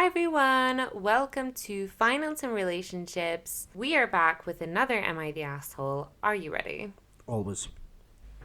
Hi everyone, welcome to Finance and Relationships. We are back with another Am I the Asshole? Are you ready? Always.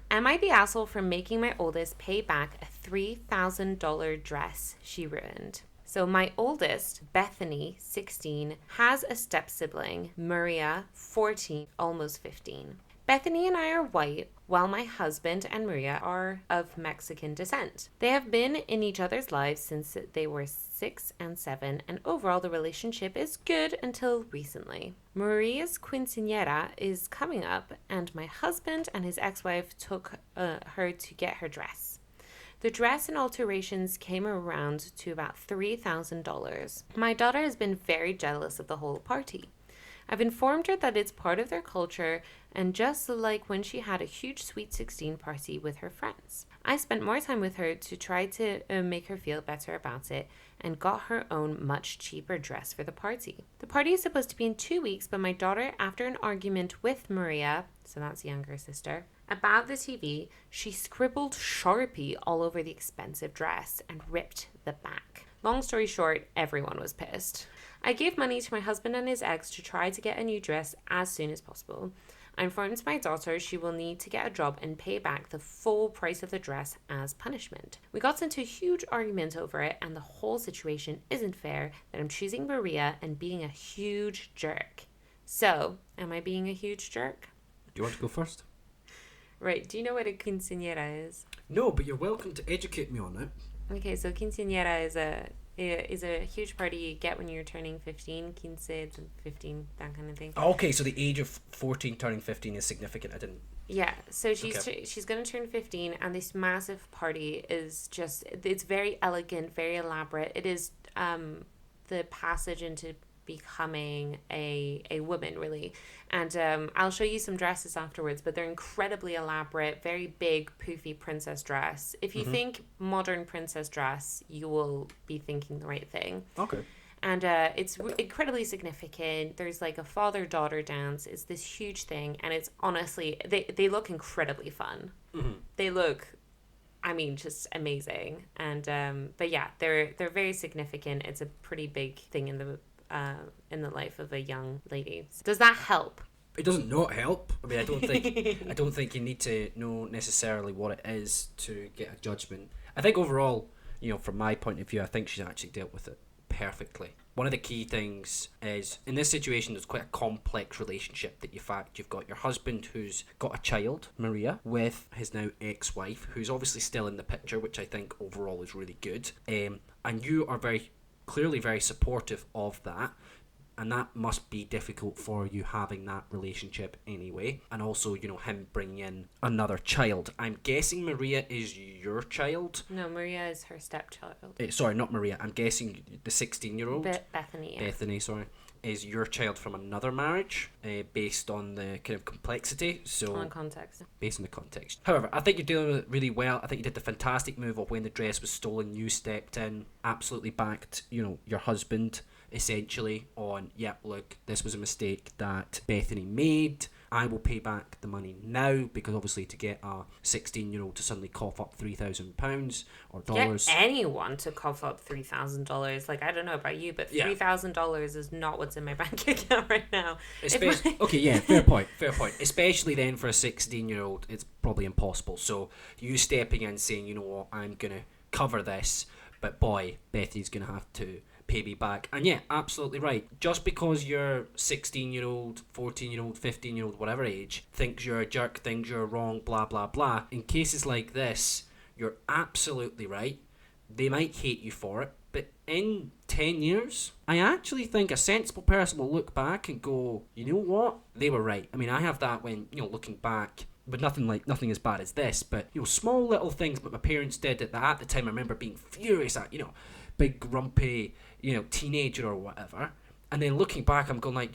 Am I the asshole for making my oldest pay back a $3,000 dress she ruined? So my oldest, Bethany, 16, has a step sibling, Maria, 14, almost 15. Bethany and I are white, while my husband and Maria are of Mexican descent. They have been in each other's lives since they were 6 and 7, and overall the relationship is good until recently. Maria's quinceañera is coming up, and my husband and his ex-wife took her to get her dress. The dress and alterations came around to about $3,000. My daughter has been very jealous of the whole party. I've informed her that it's part of their culture, and just like when she had a huge Sweet 16 party with her friends. I spent more time with her to try to make her feel better about it, and got her own much cheaper dress for the party. The party is supposed to be in 2 weeks, but my daughter, after an argument with Maria, so that's younger sister, about the TV, she scribbled Sharpie all over the expensive dress and ripped the back. Long story short, everyone was pissed. I gave money to my husband and his ex to try to get a new dress as soon as possible. I informed my daughter she will need to get a job and pay back the full price of the dress as punishment. We got into a huge argument over it, and the whole situation isn't fair that I'm choosing Maria and being a huge jerk. So, am I being a huge jerk? Do you want to go first? Right, do you know what a quinceañera is? No, but you're welcome to educate me on it. Okay, so quinceañera is a huge party you get when you're turning 15, 15, that kind of thing. Okay, so the age of 14 turning 15 is significant. I didn't... Yeah, so she's going to turn 15, and this massive party is just, it's very elegant, very elaborate. It is the passage into becoming a woman, really. And I'll show you some dresses afterwards, but they're incredibly elaborate, very big, poofy princess dress. If you think modern princess dress, you will be thinking the right thing. Okay. And it's incredibly significant. There's like a father-daughter dance. It's this huge thing, and it's honestly, they look incredibly fun. Mm-hmm. They look, I mean, just amazing. And but yeah, they're very significant. It's a pretty big thing in the life of a young lady. Does that help? It doesn't not help. I mean, I don't think you need to know necessarily what it is to get a judgment. I think overall, from my point of view, I think she's actually dealt with it perfectly. One of the key things is, in this situation, there's quite a complex relationship that you've got your husband who's got a child, Maria, with his now ex-wife, who's obviously still in the picture, which I think overall is really good. And you are clearly very supportive of that, and that must be difficult for you having that relationship anyway. And also, him bringing in another child. I'm guessing Maria is your child? No, Maria is her stepchild. Sorry, not Maria. I'm guessing the 16-year-old. Bethany. Yeah. Bethany, sorry. Is your child from another marriage, based on the kind of complexity. So on context. Based on the context. However, I think you're dealing with it really well. I think you did the fantastic move of when the dress was stolen, you stepped in, absolutely backed, your husband, essentially, on, look, this was a mistake that Bethany made. I will pay back the money now, because obviously to get a 16-year-old to suddenly cough up £3,000 or dollars. Get anyone to cough up $3,000. Like, I don't know about you, but $3,000 is not what's in my bank account right now. Okay, yeah, fair point. Especially then for a 16-year-old, it's probably impossible. So you stepping in saying, you know what, I'm going to cover this, but boy, Betty's going to have to pay me back. And yeah, absolutely right. Just because you're 16-year-old, 14-year-old, 15-year-old, whatever age, thinks you're a jerk, thinks you're wrong, blah, blah, blah. In cases like this, you're absolutely right. They might hate you for it, but in 10 years, I actually think a sensible person will look back and go, you know what? They were right. I mean, I have that when, looking back, but nothing as bad as this, but, small little things that my parents did at the time I remember being furious at, big grumpy, teenager or whatever. And then looking back, I'm going like,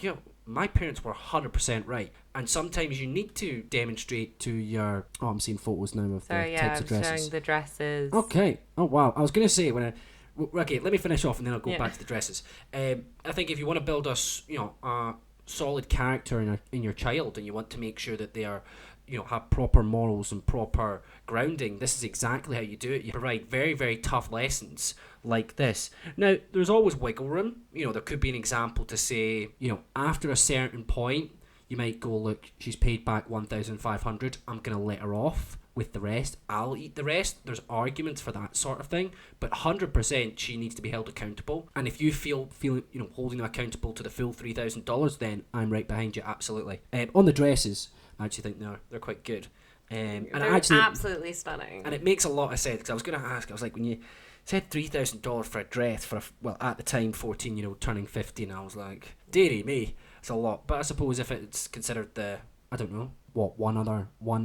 my parents were 100% right. And sometimes you need to demonstrate to your... Oh, I'm seeing photos now of the types of dresses. Showing the dresses. Okay. Oh, wow. I was going to say, okay, let me finish off and then I'll go back to the dresses. I think if you want to build a solid character in your child, and you want to make sure that they are... have proper morals and proper grounding, this is exactly how you do it. You provide very, very tough lessons like this. Now, there's always wiggle room. You know, there could be an example to say, you know, after a certain point, you might go, look, she's paid back 1,500. I'm going to let her off with the rest. I'll eat the rest. There's arguments for that sort of thing. But 100% she needs to be held accountable. And if you feel you know, holding them accountable to the full $3,000, then I'm right behind you, absolutely. On the dresses, I actually think they're quite good. And They're actually, absolutely stunning. And it makes a lot of sense, because I was going to ask, I was like, when you said $3,000 for a dress for, well, at the time, 14-year-old turning 15, I was like, dearie me, it's a lot. But I suppose if it's considered the, I don't know, what, one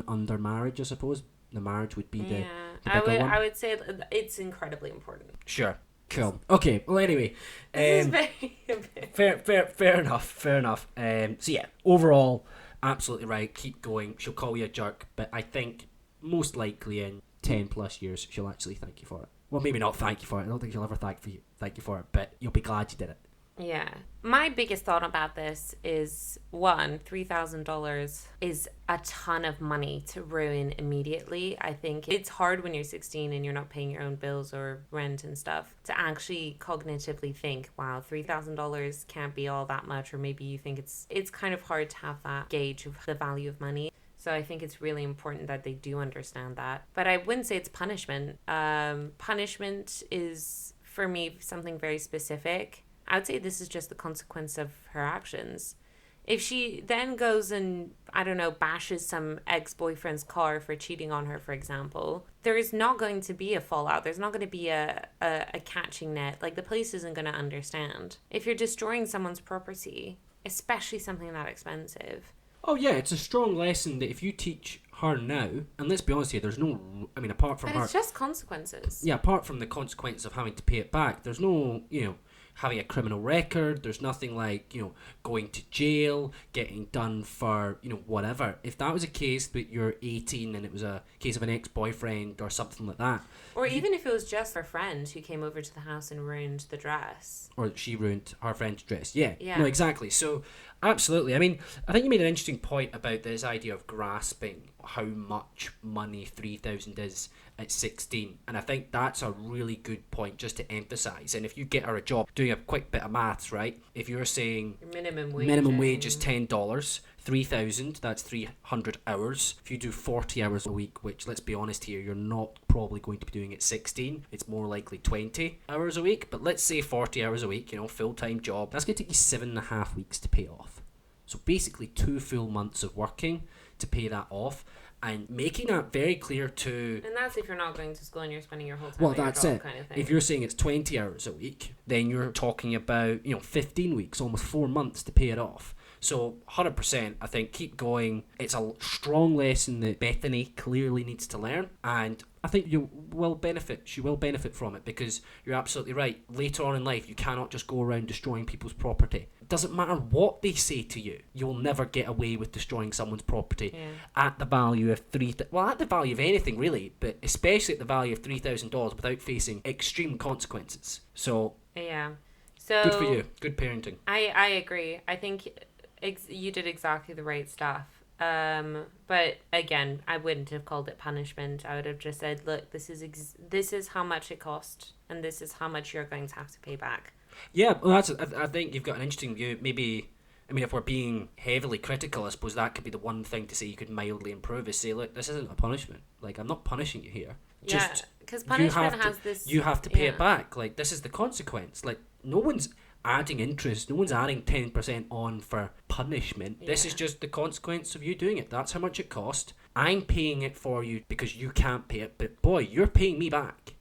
under marriage, I suppose, the marriage would be the bigger one. I would say it's incredibly important. Sure. Cool. Okay. Well, anyway, This is very fair enough. So yeah, overall, absolutely right. Keep going. She'll call you a jerk, but I think most likely in 10 plus years she'll actually thank you for it. Well, maybe not thank you for it. I don't think she'll ever thank you for it, but you'll be glad you did it. Yeah. My biggest thought about this is, one, $3,000 is a ton of money to ruin immediately. I think it's hard when you're 16 and you're not paying your own bills or rent and stuff to actually cognitively think, wow, $3,000 can't be all that much, or maybe you think it's kind of hard to have that gauge of the value of money. So I think it's really important that they do understand that. But I wouldn't say it's punishment. Punishment is, for me, something very specific. I would say this is just the consequence of her actions. If she then goes and, I don't know, bashes some ex-boyfriend's car for cheating on her, for example, there is not going to be a fallout. There's not going to be a catching net. Like, the police isn't going to understand. If you're destroying someone's property, especially something that expensive. Oh yeah, it's a strong lesson that if you teach her now, and let's be honest here, there's no, I mean, apart from But her... it's just consequences. Yeah, apart from the consequences of having to pay it back, there's no, you know, having a criminal record. There's nothing like, you know, going to jail, getting done for, you know, whatever. If that was a case that you're 18 and it was a case of an ex-boyfriend or something like that. Or even if it was just her friend who came over to the house and ruined the dress. Or she ruined her friend's dress. Yeah. Yeah. No, exactly. So, absolutely. I mean, I think you made an interesting point about this idea of grasping how much money 3,000 is at 16, and I think that's a really good point just to emphasize. And if you get her a job, doing a quick bit of maths, right, if you're saying Your minimum wage is $10, 3,000, that's 300 hours. If you do 40 hours a week, which, let's be honest here, you're not probably going to be doing at 16, it's more likely 20 hours a week, but let's say 40 hours a week, you know, full-time job, that's going to take you 7.5 weeks to pay off. So basically 2 full months of working to pay that off, and making that very clear to... And that's if you're not going to school and you're spending your whole time Well, at your that's job it. kind of thing. If you're saying it's 20 hours a week, then you're talking about, you know, 15 weeks, almost 4 months to pay it off. So 100%, I think, keep going. It's a strong lesson that Bethany clearly needs to learn, and I think she will benefit from it, because you're absolutely right. Later on in life, you cannot just go around destroying people's property. It doesn't matter what they say to you, you'll never get away with destroying someone's property at the value of at the value of anything really, but especially at the value of $3,000 without facing extreme consequences. So yeah, so good for you. Good parenting. I agree. I think you did exactly the right stuff. But again, I wouldn't have called it punishment. I would have just said, look, this is how much it cost, and this is how much you're going to have to pay back. Yeah, well, I think you've got an interesting view. Maybe, I mean, if we're being heavily critical, I suppose that could be the one thing to say you could mildly improve, is say, look, this isn't a punishment. Like, I'm not punishing you here. Yeah, because punishment has this... You have to pay it back. Like, this is the consequence. Like, no one's adding interest. No one's adding 10% on for punishment. This is just the consequence of you doing it. That's how much it cost. I'm paying it for you because you can't pay it, but boy, you're paying me back.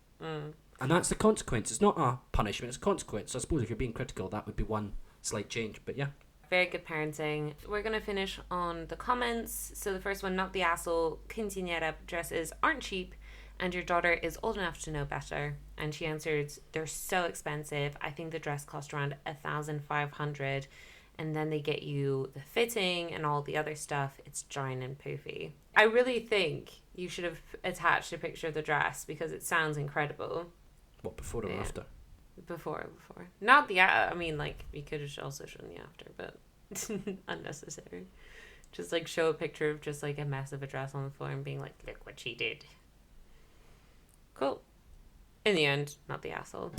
And that's the consequence. It's not a punishment, it's a consequence. So I suppose if you're being critical, that would be one slight change. But yeah. Very good parenting. We're going to finish on the comments. So the first one, not the asshole, quinceañera dresses aren't cheap and your daughter is old enough to know better. And she answered, they're so expensive. I think the dress cost around $1,500, and then they get you the fitting and all the other stuff. It's giant and poofy. I really think you should have attached a picture of the dress because it sounds incredible. What, before or after? Before. Not the, I mean, like, you could have also shown the after, but unnecessary. Just, like, show a picture of just, like, a mess of a dress on the floor and being like, look what she did. Cool. In the end, not the asshole.